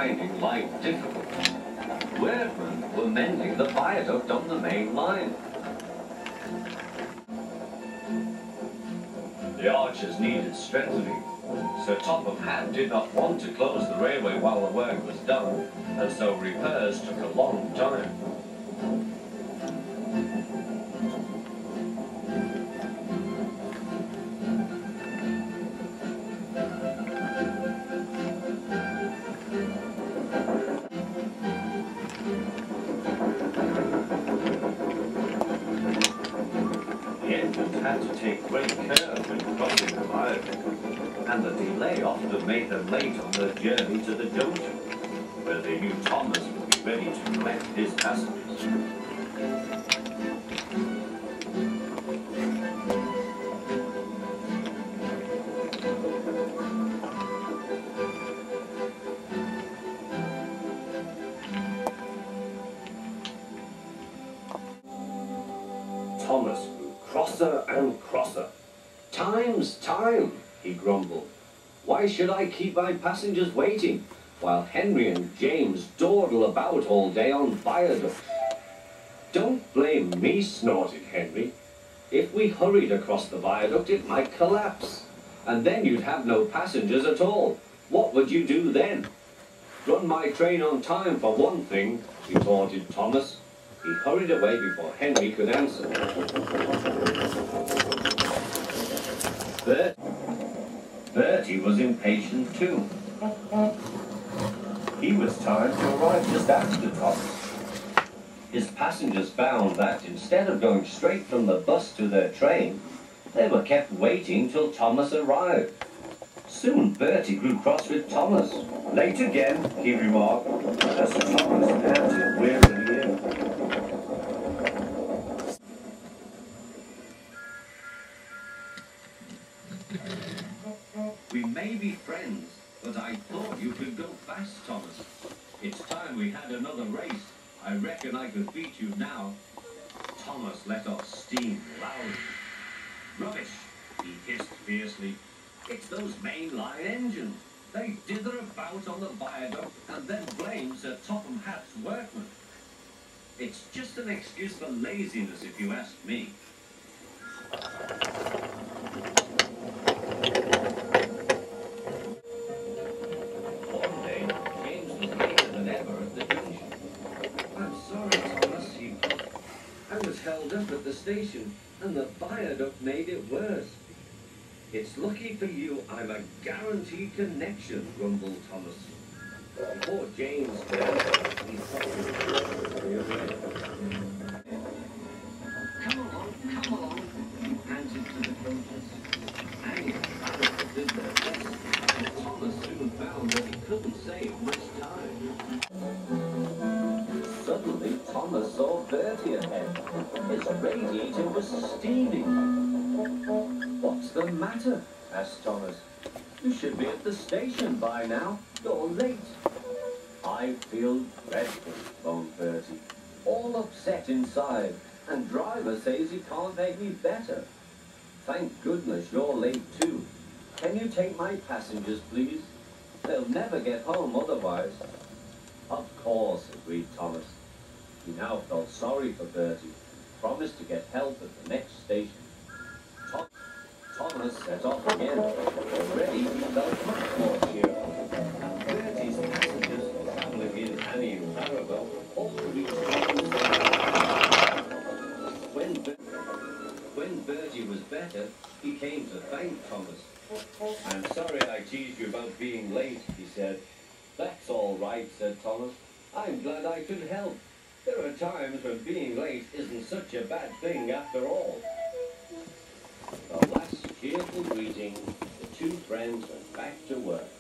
finding life difficult. Workmen were mending the viaduct on the main line. The arches needed strengthening. Sir Topham Hatt did not want to close the railway while the work was done, and so repairs took a long time. The engines had to take great care when crossing the viaduct, and the delay often made them late on their journey to the junction, where they knew Thomas would be ready to collect his passengers. Thomas grew crosser and crosser. "Time's time," he grumbled. "Why should I keep my passengers waiting while Henry and James dawdle about all day on viaducts?" "Don't blame me," snorted Henry. "If we hurried across the viaduct, it might collapse, and then you'd have no passengers at all. What would you do then?" "Run my train on time for one thing," retorted Thomas. He hurried away before Henry could answer. Bertie was impatient too. He was timed to arrive just after Thomas. His passengers found that instead of going straight from the bus to their train, they were kept waiting till Thomas arrived. Soon Bertie grew cross with Thomas. "Late again," he remarked, as Thomas panted wearily in. "We may be friends, but I thought you could go fast, Thomas. It's time we had another race. I reckon I could beat you now." Thomas let off steam loudly. "Rubbish," he hissed fiercely. "It's those mainline engines. They dither about on the viaduct and then blame Sir Topham Hatt's workmen. It's just an excuse for laziness, if you ask me." One day, James was later than ever at the junction. "I'm sorry, Thomas," he puffed. "I was held up at the station, and the viaduct made it worse." "It's lucky for you I'm a guaranteed connection," grumbled Thomas. Before James could answer, he "Come along, he panted to the coaches. Annie and Barrett did their best, and Thomas soon found that he couldn't save much time. Suddenly, Thomas saw Bertie ahead. His radiator was steaming. "What's the matter?" asked Thomas. "You should be at the station by now. You're late." "I feel dreadful," moaned Bertie. "All upset inside, and driver says he can't make me better. Thank goodness you're late too. Can you take my passengers, please? They'll never get home otherwise." "Of course," agreed Thomas. He now felt sorry for Bertie, promised to get help at the next station. Thomas set off again. Already he felt much more cheerful. And Bertie's passengers, travelling in Annie and Maribel, all reached When Bertie was better, he came to thank Thomas. "I'm sorry I teased you about being late," he said. "That's all right," said Thomas. "I'm glad I could help. There are times when being late isn't such a bad thing after all." The last cheerful greeting, the two friends went back to work.